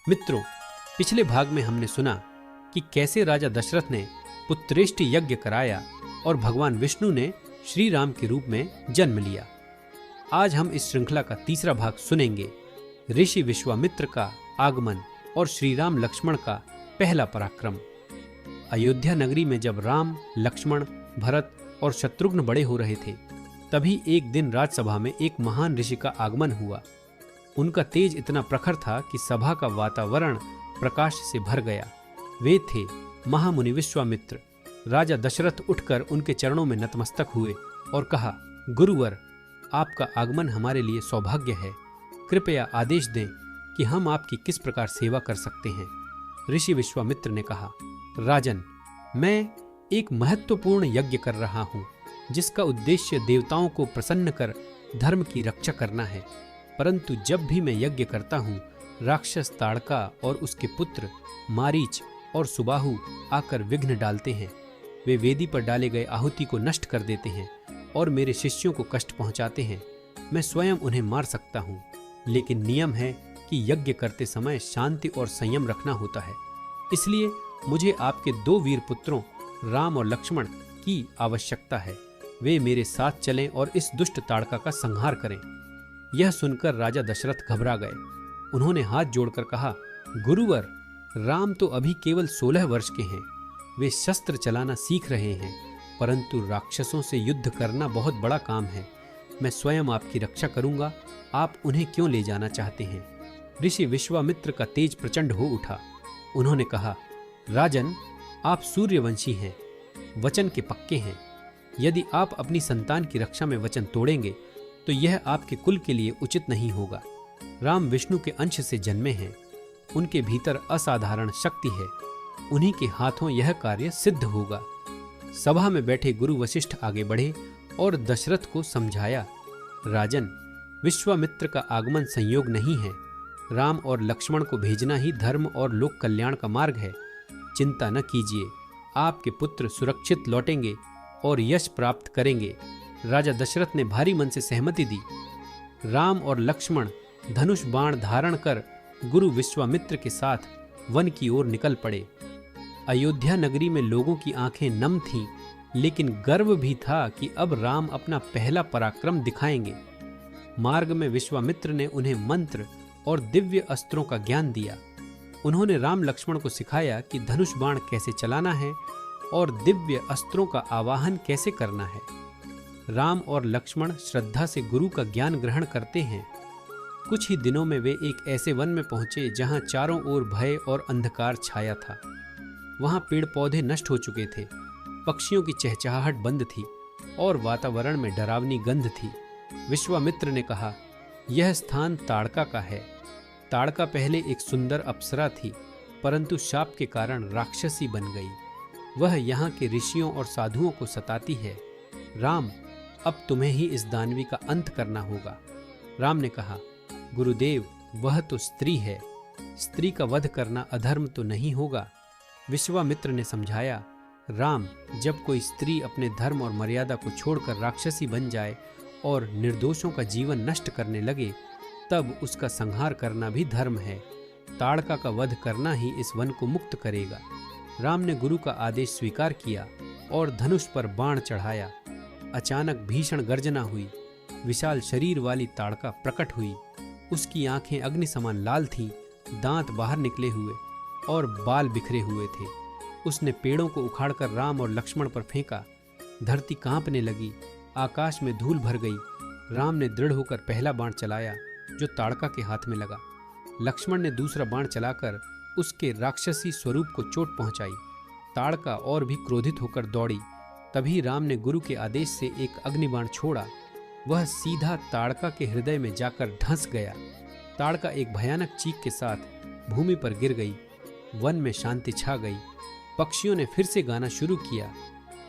मित्रों, पिछले भाग में हमने सुना कि कैसे राजा दशरथ ने पुत्रेष्टि यज्ञ कराया और भगवान विष्णु ने श्री राम के रूप में जन्म लिया। आज हम इस श्रृंखला का तीसरा भाग सुनेंगे, ऋषि विश्वामित्र का आगमन और श्री राम लक्ष्मण का पहला पराक्रम। अयोध्या नगरी में जब राम, लक्ष्मण, भरत और शत्रुघ्न बड़े हो रहे थे, तभी एक दिन राजसभा में एक महान ऋषि का आगमन हुआ। उनका तेज इतना प्रखर था कि सभा का वातावरण प्रकाश से भर गया। वे थे महामुनि विश्वामित्र। राजा दशरथ उठकर उनके चरणों में नतमस्तक हुए और कहा, गुरुवर, आपका आगमन हमारे लिए सौभाग्य है। कृपया आदेश दें कि हम आपकी किस प्रकार सेवा कर सकते हैं। ऋषि विश्वामित्र ने कहा, राजन, मैं एक महत्वपूर्ण यज्ञ कर रहा हूँ, जिसका उद्देश्य देवताओं को प्रसन्न कर धर्म की रक्षा करना है। परंतु जब भी मैं यज्ञ करता हूँ, राक्षस ताड़का और उसके पुत्र मारीच और सुबाहु आकर विघ्न डालते हैं। वे वेदी पर डाले गए आहुति को नष्ट कर देते हैं और मेरे शिष्यों को कष्ट पहुंचाते हैं। मैं स्वयं उन्हें मार सकता हूँ, लेकिन नियम है कि यज्ञ करते समय शांति और संयम रखना होता है। इसलिए मुझे आपके 2 वीर पुत्रों राम और लक्ष्मण की आवश्यकता है। वे मेरे साथ चलें और इस दुष्ट ताड़का का संहार करें। यह सुनकर राजा दशरथ घबरा गए। उन्होंने हाथ जोड़कर कहा, गुरुवर, राम तो अभी केवल 16 वर्ष के हैं। वे शस्त्र चलाना सीख रहे हैं, परंतु राक्षसों से युद्ध करना बहुत बड़ा काम है। मैं स्वयं आपकी रक्षा करूंगा। आप उन्हें क्यों ले जाना चाहते हैं? ऋषि विश्वामित्र का तेज प्रचंड हो उठा। उन्होंने कहा, राजन, आप सूर्यवंशी हैं, वचन के पक्के हैं। यदि आप अपनी संतान की रक्षा में वचन तोड़ेंगे तो यह आपके कुल के लिए उचित नहीं होगा। राम विष्णु के अंश से जन्मे हैं, उनके भीतर असाधारण शक्ति है। उन्हीं के हाथों यह कार्य सिद्ध होगा। सभा में बैठे गुरु वशिष्ठ आगे बढ़े और दशरथ को समझाया, राजन, विश्वामित्र का आगमन संयोग नहीं है। राम और लक्ष्मण को भेजना ही धर्म और लोक कल्याण का मार्ग है। चिंता न कीजिए, आपके पुत्र सुरक्षित लौटेंगे और यश प्राप्त करेंगे। राजा दशरथ ने भारी मन से सहमति दी। राम और लक्ष्मण धनुष बाण धारण कर गुरु विश्वामित्र के साथ वन की ओर निकल पड़े। अयोध्या नगरी में लोगों की आंखें नम थीं, लेकिन गर्व भी था कि अब राम अपना पहला पराक्रम दिखाएंगे। मार्ग में विश्वामित्र ने उन्हें मंत्र और दिव्य अस्त्रों का ज्ञान दिया। उन्होंने राम लक्ष्मण को सिखाया कि धनुष बाण कैसे चलाना है और दिव्य अस्त्रों का आवाहन कैसे करना है। राम और लक्ष्मण श्रद्धा से गुरु का ज्ञान ग्रहण करते हैं। कुछ ही दिनों में वे एक ऐसे वन में पहुंचे जहां चारों ओर भय और अंधकार छाया था। वहां पेड़ पौधे नष्ट हो चुके थे, पक्षियों की चहचहाहट बंद थी और वातावरण में डरावनी गंध थी। विश्वामित्र ने कहा, यह स्थान ताड़का का है। ताड़का पहले एक सुंदर अप्सरा थी, परंतु शाप के कारण राक्षसी बन गई। वह यहाँ के ऋषियों और साधुओं को सताती है। राम, अब तुम्हें ही इस दानवी का अंत करना होगा। राम ने कहा, गुरुदेव, वह तो स्त्री है। स्त्री का वध करना अधर्म तो नहीं होगा। विश्वामित्र ने समझाया, राम, जब कोई स्त्री अपने धर्म और मर्यादा को छोड़कर राक्षसी बन जाए और निर्दोषों का जीवन नष्ट करने लगे, तब उसका संहार करना भी धर्म है। ताड़का का वध करना ही इस वन को मुक्त करेगा। राम ने गुरु का आदेश स्वीकार किया और धनुष पर बाण चढ़ाया। अचानक भीषण गर्जना हुई। विशाल शरीर वाली ताड़का प्रकट हुई। उसकी आंखें अग्नि समान लाल थीं, दांत बाहर निकले हुए और बाल बिखरे हुए थे। उसने पेड़ों को उखाड़कर राम और लक्ष्मण पर फेंका। धरती कांपने लगी, आकाश में धूल भर गई। राम ने दृढ़ होकर पहला बाण चलाया, जो ताड़का के हाथ में लगा। लक्ष्मण ने दूसरा बाण चलाकर उसके राक्षसी स्वरूप को चोट पहुंचाई। ताड़का और भी क्रोधित होकर दौड़ी। तभी राम ने गुरु के आदेश से एक अग्निबाण छोड़ा। वह सीधा ताड़का के हृदय में जाकर धंस गया। ताड़का एक भयानक चीख के साथ भूमि पर गिर गई। वन में शांति छा गई। पक्षियों ने फिर से गाना शुरू किया।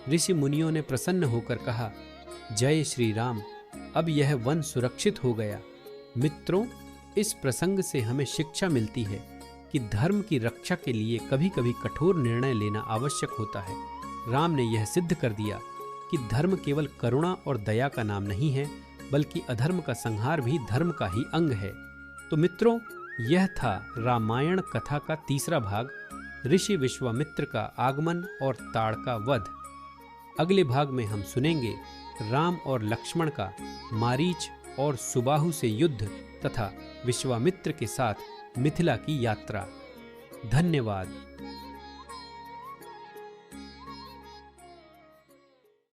ऋषि मुनियों ने प्रसन्न होकर कहा, जय श्री राम, अब यह वन सुरक्षित हो गया। मित्रों, इस प्रसंग से हमें शिक्षा मिलती है कि धर्म की रक्षा के लिए कभी कभी कठोर निर्णय लेना आवश्यक होता है। राम ने यह सिद्ध कर दिया कि धर्म केवल करुणा और दया का नाम नहीं है, बल्कि अधर्म का संहार भी धर्म का ही अंग है। तो मित्रों, यह था रामायण कथा का तीसरा भाग, ऋषि विश्वामित्र का आगमन और ताड़का वध। अगले भाग में हम सुनेंगे राम और लक्ष्मण का मारीच और सुबाहु से युद्ध तथा विश्वामित्र के साथ मिथिला की यात्रा। धन्यवाद।